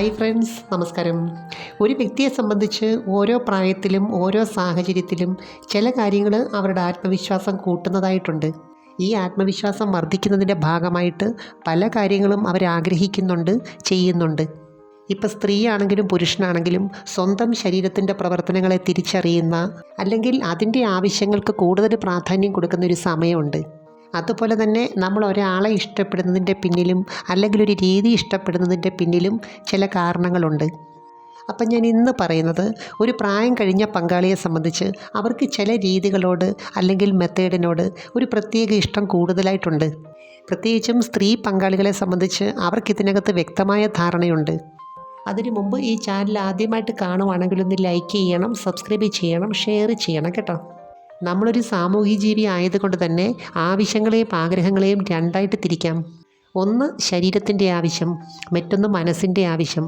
Hi friends, നമസ്കാരം. ഒരു വ്യക്തിയെ സംബന്ധിച്ച് ഓരോ പ്രായത്തിലും ഓരോ സാഹചര്യത്തിലും ചില കാര്യങ്ങൾ അവരുടെ ആത്മവിശ്വാസം കൂട്ടുന്നതായിട്ടുണ്ട്. ഈ ആത്മവിശ്വാസം വർദ്ധിക്കുന്നതിൻ്റെ ഭാഗമായിട്ട് പല കാര്യങ്ങളും അവരാഗ്രഹിക്കുന്നുണ്ട്, ചെയ്യുന്നുണ്ട്. ഇപ്പോൾ സ്ത്രീയാണെങ്കിലും പുരുഷനാണെങ്കിലും സ്വന്തം ശരീരത്തിൻ്റെ പ്രവർത്തനങ്ങളെ തിരിച്ചറിയുന്ന, അല്ലെങ്കിൽ അതിൻ്റെ ആവശ്യങ്ങൾക്ക് കൂടുതൽ പ്രാധാന്യം കൊടുക്കുന്ന ഒരു സമയമുണ്ട്. അതുപോലെ തന്നെ നമ്മൾ ഒരാളെ ഇഷ്ടപ്പെടുന്നതിൻ്റെ പിന്നിലും അല്ലെങ്കിൽ ഒരു രീതി ഇഷ്ടപ്പെടുന്നതിൻ്റെ പിന്നിലും ചില കാരണങ്ങളുണ്ട്. അപ്പം ഞാൻ ഇന്ന് പറയുന്നത്, ഒരു പ്രായം കഴിഞ്ഞ പങ്കാളിയെ സംബന്ധിച്ച് അവർക്ക് ചില രീതികളോട് അല്ലെങ്കിൽ മെത്തേഡിനോട് ഒരു പ്രത്യേക ഇഷ്ടം കൂടുതലായിട്ടുണ്ട്. പ്രത്യേകിച്ചും സ്ത്രീ പങ്കാളികളെ സംബന്ധിച്ച് അവർക്കിതിനകത്ത് വ്യക്തമായ ധാരണയുണ്ട്. അതിനു മുമ്പ് ഈ ചാനൽ ആദ്യമായിട്ട് കാണുവാണെങ്കിൽ ഒന്ന് ലൈക്ക് ചെയ്യണം, സബ്സ്ക്രൈബ് ചെയ്യണം, ഷെയർ ചെയ്യണം കേട്ടോ. നമ്മളൊരു സാമൂഹ്യ ജീവി ആയതുകൊണ്ട് തന്നെ ആവശ്യങ്ങളെയും ആഗ്രഹങ്ങളെയും രണ്ടായിട്ട് തിരിക്കാം. ഒന്ന് ശരീരത്തിൻ്റെ ആവശ്യം, മറ്റൊന്ന് മനസ്സിൻ്റെ ആവശ്യം.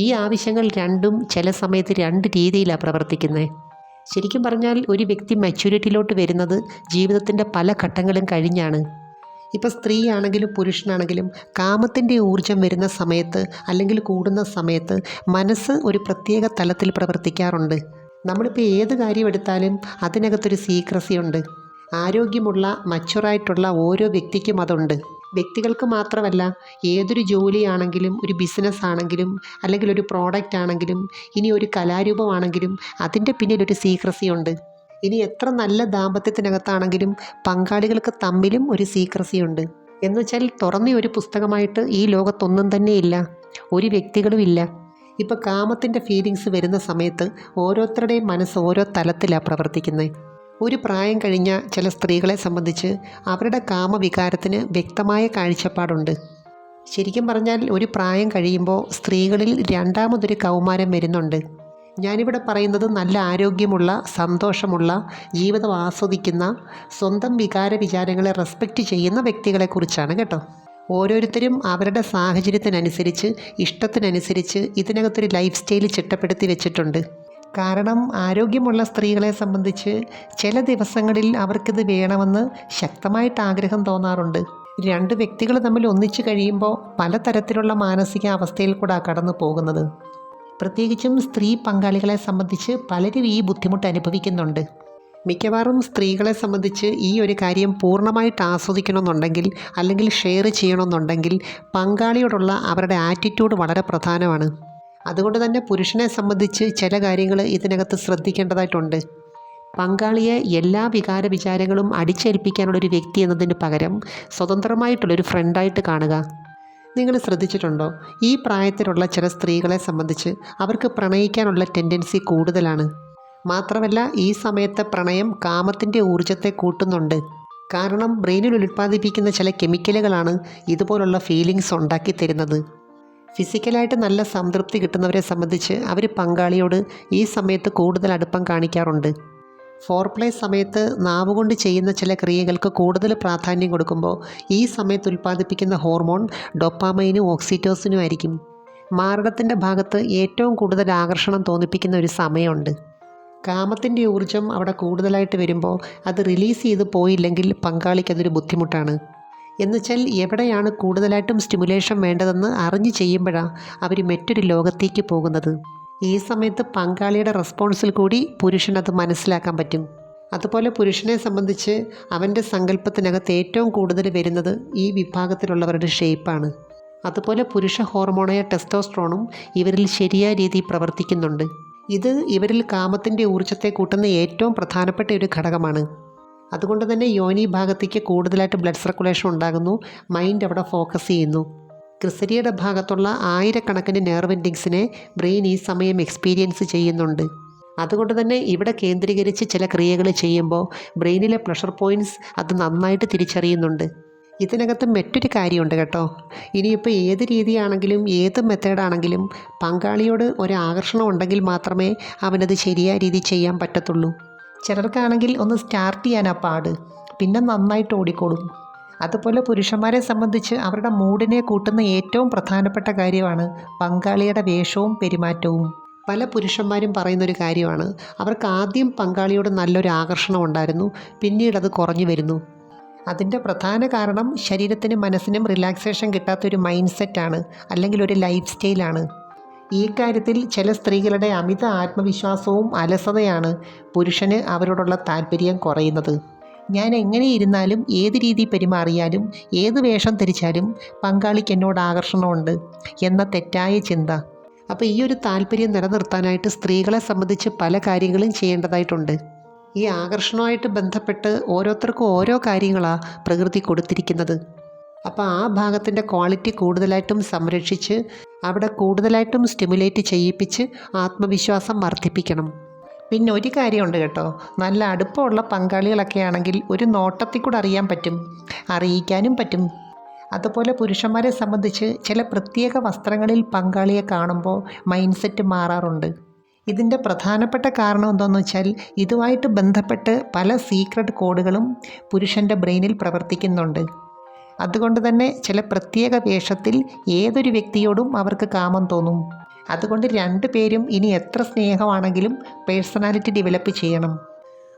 ഈ ആവശ്യങ്ങൾ രണ്ടും ചില സമയത്ത് രണ്ട് രീതിയിലാണ് പ്രവർത്തിക്കുന്നത്. ശരിക്കും പറഞ്ഞാൽ ഒരു വ്യക്തി മെച്യൂരിറ്റിയിലോട്ട് വരുന്നത് ജീവിതത്തിൻ്റെ പല ഘട്ടങ്ങളും കഴിഞ്ഞാണ്. ഇപ്പോൾ സ്ത്രീ ആണെങ്കിലും പുരുഷനാണെങ്കിലും കാമത്തിൻ്റെ ഊർജം വരുന്ന സമയത്ത് അല്ലെങ്കിൽ കൂടുന്ന സമയത്ത് മനസ്സ് ഒരു പ്രത്യേക തലത്തിൽ പ്രവർത്തിക്കാറുണ്ട്. നമ്മളിപ്പോൾ ഏത് കാര്യം എടുത്താലും അതിനകത്തൊരു സീക്രസി ഉണ്ട്. ആരോഗ്യമുള്ള മച്ചുറായിട്ടുള്ള ഓരോ വ്യക്തിക്കും അതുണ്ട്. വ്യക്തികൾക്ക് മാത്രമല്ല, ഏതൊരു ജോലിയാണെങ്കിലും, ഒരു ബിസിനസ് ആണെങ്കിലും, അല്ലെങ്കിൽ ഒരു പ്രോഡക്റ്റ് ആണെങ്കിലും, ഇനി ഒരു കലാരൂപമാണെങ്കിലും അതിൻ്റെ പിന്നിലൊരു സീക്രസി ഉണ്ട്. ഇനി എത്ര നല്ല ദാമ്പത്യത്തിനകത്താണെങ്കിലും പങ്കാളികൾക്ക് തമ്മിലും ഒരു സീക്രസി ഉണ്ട്. എന്നുവെച്ചാൽ തുറന്ന ഒരു പുസ്തകമായിട്ട് ഈ ലോകത്തൊന്നും തന്നെയില്ല, ഒരു വ്യക്തികളും ഇല്ല. ഇപ്പോൾ കാമത്തിൻ്റെ ഫീലിങ്സ് വരുന്ന സമയത്ത് ഓരോരുത്തരുടെയും മനസ്സ് ഓരോ തലത്തിലാണ് പ്രവർത്തിക്കുന്നത്. ഒരു പ്രായം കഴിഞ്ഞ ചില സ്ത്രീകളെ സംബന്ധിച്ച് അവരുടെ കാമവികാരത്തിന് വ്യക്തമായ കാഴ്ചപ്പാടുണ്ട്. ശരിക്കും പറഞ്ഞാൽ ഒരു പ്രായം കഴിയുമ്പോൾ സ്ത്രീകളിൽ രണ്ടാമതൊരു കൗമാരം വരുന്നുണ്ട്. ഞാനിവിടെ പറയുന്നത് നല്ല ആരോഗ്യമുള്ള, സന്തോഷമുള്ള, ജീവിതം ആസ്വദിക്കുന്ന, സ്വന്തം വികാര വിചാരങ്ങളെ റെസ്പെക്റ്റ് ചെയ്യുന്ന വ്യക്തികളെക്കുറിച്ചാണ് കേട്ടോ. ഓരോരുത്തരും അവരുടെ സാഹചര്യത്തിനനുസരിച്ച്, ഇഷ്ടത്തിനനുസരിച്ച് ഇതിനകത്തൊരു ലൈഫ് സ്റ്റൈൽ ചിട്ടപ്പെടുത്തി വെച്ചിട്ടുണ്ട്. കാരണം ആരോഗ്യമുള്ള സ്ത്രീകളെ സംബന്ധിച്ച് ചില ദിവസങ്ങളിൽ അവർക്കിത് വേണമെന്ന് ശക്തമായിട്ട് ആഗ്രഹം തോന്നാറുണ്ട്. രണ്ട് വ്യക്തികൾ തമ്മിൽ ഒന്നിച്ചു കഴിയുമ്പോൾ പലതരത്തിലുള്ള മാനസിക അവസ്ഥയിൽ കൂടെ കടന്നു പോകുന്നത്. പ്രത്യേകിച്ചും സ്ത്രീ പങ്കാളികളെ സംബന്ധിച്ച് പലരും ഈ ബുദ്ധിമുട്ട് അനുഭവിക്കുന്നുണ്ട്. മിക്കവാറും സ്ത്രീകളെ സംബന്ധിച്ച് ഈ ഒരു കാര്യം പൂർണ്ണമായിട്ട് ആസ്വദിക്കണമെന്നുണ്ടെങ്കിൽ, അല്ലെങ്കിൽ ഷെയർ ചെയ്യണമെന്നുണ്ടെങ്കിൽ പങ്കാളിയോടുള്ള അവരുടെ ആറ്റിറ്റ്യൂഡ് വളരെ പ്രധാനമാണ്. അതുകൊണ്ട് തന്നെ പുരുഷനെ സംബന്ധിച്ച് ചില കാര്യങ്ങൾ ഇതിനകത്ത് ശ്രദ്ധിക്കേണ്ടതായിട്ടുണ്ട്. പങ്കാളിയെ എല്ലാ വികാര വിചാരങ്ങളും അടിച്ചേൽപ്പിക്കാനുള്ളൊരു വ്യക്തി എന്നതിന് പകരം സ്വതന്ത്രമായിട്ടുള്ളൊരു ഫ്രണ്ടായിട്ട് കാണുക. നിങ്ങൾ ശ്രദ്ധിച്ചിട്ടുണ്ടോ, ഈ പ്രായത്തിലുള്ള ചില സ്ത്രീകളെ സംബന്ധിച്ച് അവർക്ക് പ്രണയിക്കാനുള്ള ടെൻഡൻസി കൂടുതലാണ്. മാത്രമല്ല, ഈ സമയത്തെ പ്രണയം കാമത്തിൻ്റെ ഊർജ്ജത്തെ കൂട്ടുന്നുണ്ട്. കാരണം ബ്രെയിനിൽ ഉൽപ്പാദിപ്പിക്കുന്ന ചില കെമിക്കലുകളാണ് ഇതുപോലുള്ള ഫീലിങ്സ് ഉണ്ടാക്കി തരുന്നത്. ഫിസിക്കലായിട്ട് നല്ല സംതൃപ്തി കിട്ടുന്നവരെ സംബന്ധിച്ച് അവർ പങ്കാളിയോട് ഈ സമയത്ത് കൂടുതൽ അടുപ്പം കാണിക്കാറുണ്ട്. ഫോർപ്ലേ സമയത്ത് നാവുകൊണ്ട് ചെയ്യുന്ന ചില ക്രിയകൾക്ക് കൂടുതൽ പ്രാധാന്യം കൊടുക്കുമ്പോൾ ഈ സമയത്ത് ഉൽപ്പാദിപ്പിക്കുന്ന ഹോർമോൺ ഡോപ്പാമൈനും ഓക്സിറ്റോസിനും ആയിരിക്കും. മാരടത്തിൻ്റെ ഭാഗത്ത് ഏറ്റവും കൂടുതൽ ആകർഷണം തോന്നിപ്പിക്കുന്ന ഒരു സമയമുണ്ട്. കാമത്തിൻ്റെ ഊർജ്ജം അവിടെ കൂടുതലായിട്ട് വരുമ്പോൾ അത് റിലീസ് ചെയ്ത് പോയില്ലെങ്കിൽ പങ്കാളിക്കതൊരു ബുദ്ധിമുട്ടാണ്. എന്നുവെച്ചാൽ എവിടെയാണ് കൂടുതലായിട്ടും സ്റ്റിമുലേഷൻ വേണ്ടതെന്ന് അറിഞ്ഞ് ചെയ്യുമ്പോഴാണ് അവർ മറ്റൊരു ലോകത്തേക്ക് പോകുന്നത്. ഈ സമയത്ത് പങ്കാളിയുടെ റെസ്പോൺസിൽ കൂടി പുരുഷനത് മനസ്സിലാക്കാൻ പറ്റും. അതുപോലെ പുരുഷനെ സംബന്ധിച്ച് അവൻ്റെ സങ്കല്പത്തിനകത്ത് ഏറ്റവും കൂടുതൽ വരുന്നത് ഈ വിഭാഗത്തിലുള്ളവരുടെ ഷേപ്പാണ്. അതുപോലെ പുരുഷ ഹോർമോണായ ടെസ്റ്റോസ്ട്രോണും ഇവരിൽ ശരിയായ രീതിയിൽ പ്രവർത്തിക്കുന്നുണ്ട്. ഇത് ഇവരിൽ കാമത്തിൻ്റെ ഊർജ്ജത്തെ കൂട്ടുന്ന ഏറ്റവും പ്രധാനപ്പെട്ട ഒരു ഘടകമാണ്. അതുകൊണ്ട് തന്നെ യോനി ഭാഗത്തേക്ക് കൂടുതലായിട്ട് ബ്ലഡ് സർക്കുലേഷൻ ഉണ്ടാകുന്നു, മൈൻഡ് അവിടെ ഫോക്കസ് ചെയ്യുന്നു. ക്രിസരിയുടെ ഭാഗത്തുള്ള ആയിരക്കണക്കിന് നെർവ് എൻഡിങ്സിനെ ബ്രെയിൻ ഈ സമയം എക്സ്പീരിയൻസ് ചെയ്യുന്നുണ്ട്. അതുകൊണ്ട് തന്നെ ഇവിടെ കേന്ദ്രീകരിച്ച് ചില ക്രിയകൾ ചെയ്യുമ്പോൾ ബ്രെയിനിലെ പ്ലഷർ പോയിൻറ്റ്സ് അത് നന്നായിട്ട് തിരിച്ചറിയുന്നുണ്ട്. ഇതിനകത്ത് മറ്റൊരു കാര്യമുണ്ട് കേട്ടോ. ഇനിയിപ്പോൾ ഏത് രീതിയാണെങ്കിലും ഏത് മെത്തേഡാണെങ്കിലും പങ്കാളിയോട് ഒരു ആകർഷണം ഉണ്ടെങ്കിൽ മാത്രമേ അവനത് ശരിയായ രീതിയിൽ ചെയ്യാൻ പറ്റത്തുള്ളൂ. ചിലർക്കാണെങ്കിൽ ഒന്ന് സ്റ്റാർട്ട് ചെയ്യാനാ പാട്, പിന്നെ നന്നായിട്ട് ഓടിക്കോളും. അതുപോലെ പുരുഷന്മാരെ സംബന്ധിച്ച് അവരുടെ മൂഡിനെ കൂട്ടുന്ന ഏറ്റവും പ്രധാനപ്പെട്ട കാര്യമാണ് പങ്കാളിയുടെ വേഷവും പെരുമാറ്റവും. പല പുരുഷന്മാരും പറയുന്നൊരു കാര്യമാണ്, അവർക്ക് ആദ്യം പങ്കാളിയോട് നല്ലൊരു ആകർഷണം ഉണ്ടായിരുന്നു, പിന്നീട് അത് കുറഞ്ഞു വരുന്നു. അതിൻ്റെ പ്രധാന കാരണം ശരീരത്തിനും മനസ്സിനും റിലാക്സേഷൻ കിട്ടാത്തൊരു മൈൻഡ് സെറ്റാണ്, അല്ലെങ്കിൽ ഒരു ലൈഫ് സ്റ്റൈലാണ്. ഈ കാര്യത്തിൽ ചില സ്ത്രീകളുടെ അമിത ആത്മവിശ്വാസവും അലസതയാണ് പുരുഷന് അവരോടുള്ള താല്പര്യം കുറയുന്നത്. ഞാൻ എങ്ങനെ ഇരുന്നാലും ഏത് രീതി പെരുമാറിയാലും ഏത് വേഷം ധരിച്ചാലും പങ്കാളിക്ക് എന്നോട് ആകർഷണമുണ്ട് എന്ന തെറ്റായ ചിന്ത. അപ്പോൾ ഈ ഒരു താല്പര്യം നിലനിർത്താനായിട്ട് സ്ത്രീകളെ സംബന്ധിച്ച് പല കാര്യങ്ങളും ചെയ്യേണ്ടതായിട്ടുണ്ട്. ഈ ആകർഷണവുമായിട്ട് ബന്ധപ്പെട്ട് ഓരോരുത്തർക്കും ഓരോ കാര്യങ്ങളാണ് പ്രകൃതി കൊടുത്തിരിക്കുന്നത്. അപ്പോൾ ആ ഭാഗത്തിൻ്റെ ക്വാളിറ്റി കൂടുതലായിട്ടും സംരക്ഷിച്ച് അവിടെ കൂടുതലായിട്ടും സ്റ്റിമുലേറ്റ് ചെയ്യിപ്പിച്ച് ആത്മവിശ്വാസം വർദ്ധിപ്പിക്കണം. പിന്നെ ഒരു കാര്യമുണ്ട് കേട്ടോ, നല്ല അടുപ്പമുള്ള പങ്കാളികളൊക്കെ ആണെങ്കിൽ ഒരു നോട്ടത്തിൽ കൂടെ അറിയാൻ പറ്റും, അറിയിക്കാനും പറ്റും. അതുപോലെ പുരുഷന്മാരെ സംബന്ധിച്ച് ചില പ്രത്യേക വസ്ത്രങ്ങളിൽ പങ്കാളിയെ കാണുമ്പോൾ മൈൻഡ് സെറ്റ് മാറാറുണ്ട്. ഇതിൻ്റെ പ്രധാനപ്പെട്ട കാരണം എന്താണെന്ന് വെച്ചാൽ ഇതുമായിട്ട് ബന്ധപ്പെട്ട് പല സീക്രട്ട് കോഡുകളും പുരുഷൻ്റെ ബ്രെയിനിൽ പ്രവർത്തിക്കുന്നുണ്ട്. അതുകൊണ്ട് തന്നെ ചില പ്രത്യേക വേഷത്തിൽ ഏതൊരു വ്യക്തിയോടും അവർക്ക് കാമം തോന്നും. അതുകൊണ്ട് രണ്ടുപേരും ഇനി എത്ര സ്നേഹമാണെങ്കിലും പേഴ്സണാലിറ്റി ഡെവലപ്പ് ചെയ്യണം.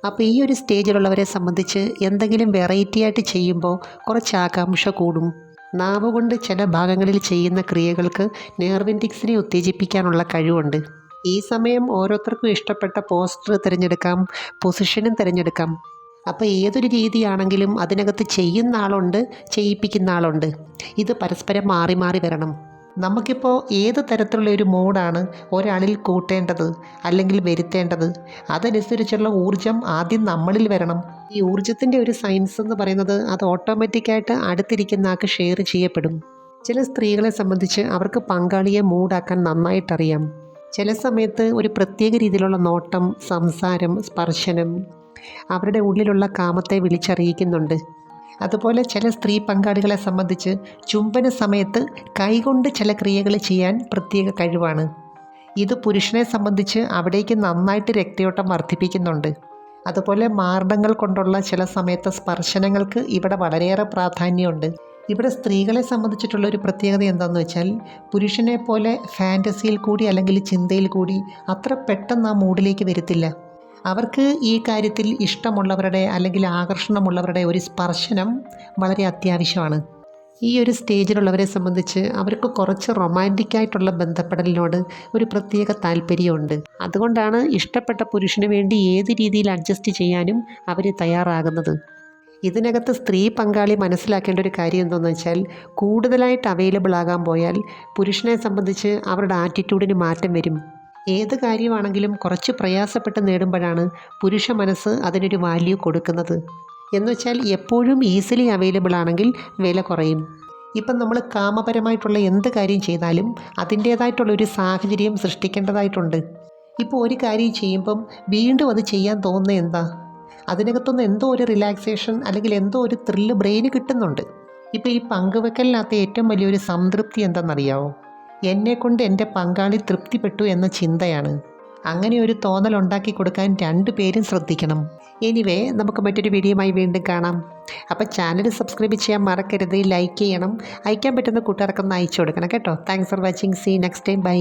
അപ്പോൾ ഈ ഒരു സ്റ്റേജിലുള്ളവരെ സംബന്ധിച്ച് എന്തെങ്കിലും വെറൈറ്റി ആയിട്ട് ചെയ്യുമ്പോൾ കുറച്ച് ആകാംക്ഷ കൂടും. നാവ് കൊണ്ട് ചില ഭാഗങ്ങളിൽ ചെയ്യുന്ന ക്രിയകൾക്ക് നെർവിൻഡിക്സിനെ ഉത്തേജിപ്പിക്കാനുള്ള കഴിവുണ്ട്. ഈ സമയം ഓരോരുത്തർക്കും ഇഷ്ടപ്പെട്ട പോസ്റ്റർ തിരഞ്ഞെടുക്കാം, പൊസിഷനും തിരഞ്ഞെടുക്കാം. അപ്പോൾ ഏതൊരു രീതിയാണെങ്കിലും അതിനകത്ത് ചെയ്യുന്ന ആളുണ്ട്, ചെയ്യിപ്പിക്കുന്ന ആളുണ്ട്. ഇത് പരസ്പരം മാറി മാറി വരണം. നമുക്കിപ്പോൾ ഏത് തരത്തിലുള്ള ഒരു മോഡാണ് ഒരാളിൽ കൂട്ടേണ്ടത് അല്ലെങ്കിൽ വരുത്തേണ്ടത്, അതനുസരിച്ചുള്ള ഊർജം ആദ്യം നമ്മളിൽ വരണം. ഈ ഊർജത്തിൻ്റെ ഒരു സയൻസ് എന്ന് പറയുന്നത് അത് ഓട്ടോമാറ്റിക്കായിട്ട് അടുത്തിരിക്കുന്ന ആൾക്ക് ഷെയർ ചെയ്യപ്പെടും. ചില സ്ത്രീകളെ സംബന്ധിച്ച് അവർക്ക് പങ്കാളിയെ മൂഡാക്കാൻ നന്നായിട്ടറിയാം. ചില സമയത്ത് ഒരു പ്രത്യേക രീതിയിലുള്ള നോട്ടം, സംസാരം, സ്പർശനം അവരുടെ ഉള്ളിലുള്ള കാമത്തെ വിളിച്ചറിയിക്കുന്നുണ്ട്. അതുപോലെ ചില സ്ത്രീ പങ്കാളികളെ സംബന്ധിച്ച് ചുംബന സമയത്ത് കൈകൊണ്ട് ചില ക്രിയകൾ ചെയ്യാൻ പ്രത്യേക കഴിവാണ്. ഇത് പുരുഷനെ സംബന്ധിച്ച് അവിടേക്ക് നന്നായിട്ട് രക്തയോട്ടം വർദ്ധിപ്പിക്കുന്നുണ്ട്. അതുപോലെ മാർദ്ദങ്ങൾ കൊണ്ടുള്ള ചില സമയത്ത് സ്പർശനങ്ങൾക്ക് ഇവിടെ വളരെയേറെ പ്രാധാന്യമുണ്ട്. ഇവിടെ സ്ത്രീകളെ സംബന്ധിച്ചിട്ടുള്ള ഒരു പ്രത്യേകത എന്താണെന്ന് വെച്ചാൽ പുരുഷനെ പോലെ ഫാൻറ്റസിയിൽ കൂടി അല്ലെങ്കിൽ ചിന്തയിൽ കൂടി അത്ര പെട്ടെന്ന് ആ മൂഡിലേക്ക് വരത്തില്ല. അവർക്ക് ഈ കാര്യത്തിൽ ഇഷ്ടമുള്ളവരുടെ അല്ലെങ്കിൽ ആകർഷണമുള്ളവരുടെ ഒരു സ്പർശനം വളരെ അത്യാവശ്യമാണ്. ഈ ഒരു സ്റ്റേജിലുള്ളവരെ സംബന്ധിച്ച് അവർക്ക് കുറച്ച് റൊമാൻറ്റിക്കായിട്ടുള്ള ബന്ധപ്പെടലിനോട് ഒരു പ്രത്യേക താല്പര്യമുണ്ട്. അതുകൊണ്ടാണ് ഇഷ്ടപ്പെട്ട പുരുഷന് വേണ്ടി ഏത് രീതിയിൽ അഡ്ജസ്റ്റ് ചെയ്യാനും അവർ തയ്യാറാകുന്നത്. ഇതിനകത്ത് സ്ത്രീ പങ്കാളി മനസ്സിലാക്കേണ്ട ഒരു കാര്യം എന്താണെന്ന് വെച്ചാൽ കൂടുതലായിട്ട് അവൈലബിൾ ആകാൻ പോയാൽ പുരുഷനെ സംബന്ധിച്ച് അവരുടെ ആറ്റിറ്റ്യൂഡിന് മാറ്റം വരും. ഏത് കാര്യമാണെങ്കിലും കുറച്ച് പ്രയാസപ്പെട്ട് നേടുമ്പോഴാണ് പുരുഷ മനസ്സ് അതിനൊരു വാല്യൂ കൊടുക്കുന്നത്. എന്നുവെച്ചാൽ എപ്പോഴും ഈസിലി അവൈലബിൾ ആണെങ്കിൽ വില കുറയും. ഇപ്പം നമ്മൾ കാമപരമായിട്ടുള്ള എന്ത് കാര്യം ചെയ്താലും അതിൻ്റേതായിട്ടുള്ളൊരു സാഹചര്യം സൃഷ്ടിക്കേണ്ടതായിട്ടുണ്ട്. ഇപ്പോൾ ഒരു കാര്യം ചെയ്യുമ്പം വീണ്ടും അത് ചെയ്യാൻ തോന്നുന്നത് എന്താ? അതിനകത്തുനിന്ന് എന്തോ ഒരു റിലാക്സേഷൻ അല്ലെങ്കിൽ എന്തോ ഒരു ത്രില്ല് ബ്രെയിന് കിട്ടുന്നുണ്ട്. ഇപ്പോൾ ഈ പങ്കുവെക്കലിനകത്ത് ഏറ്റവും വലിയൊരു സംതൃപ്തി എന്താണെന്നറിയാമോ? എന്നെക്കൊണ്ട് എൻ്റെ പങ്കാളി തൃപ്തിപ്പെട്ടു എന്ന ചിന്തയാണ്. അങ്ങനെ ഒരു തോന്നൽ ഉണ്ടാക്കി കൊടുക്കാൻ രണ്ടുപേരും ശ്രദ്ധിക്കണം. എനിവേ, നമുക്ക് മറ്റൊരു വീഡിയോയുമായി വീണ്ടും കാണാം. അപ്പോൾ ചാനൽ സബ്സ്ക്രൈബ് ചെയ്യാൻ മറക്കരുത്, ലൈക്ക് ചെയ്യണം, അയക്കാൻ പറ്റുന്ന കൂട്ടുകാർക്കൊന്ന് അയച്ചു കൊടുക്കണം കേട്ടോ. Thanks for watching. See next time. By.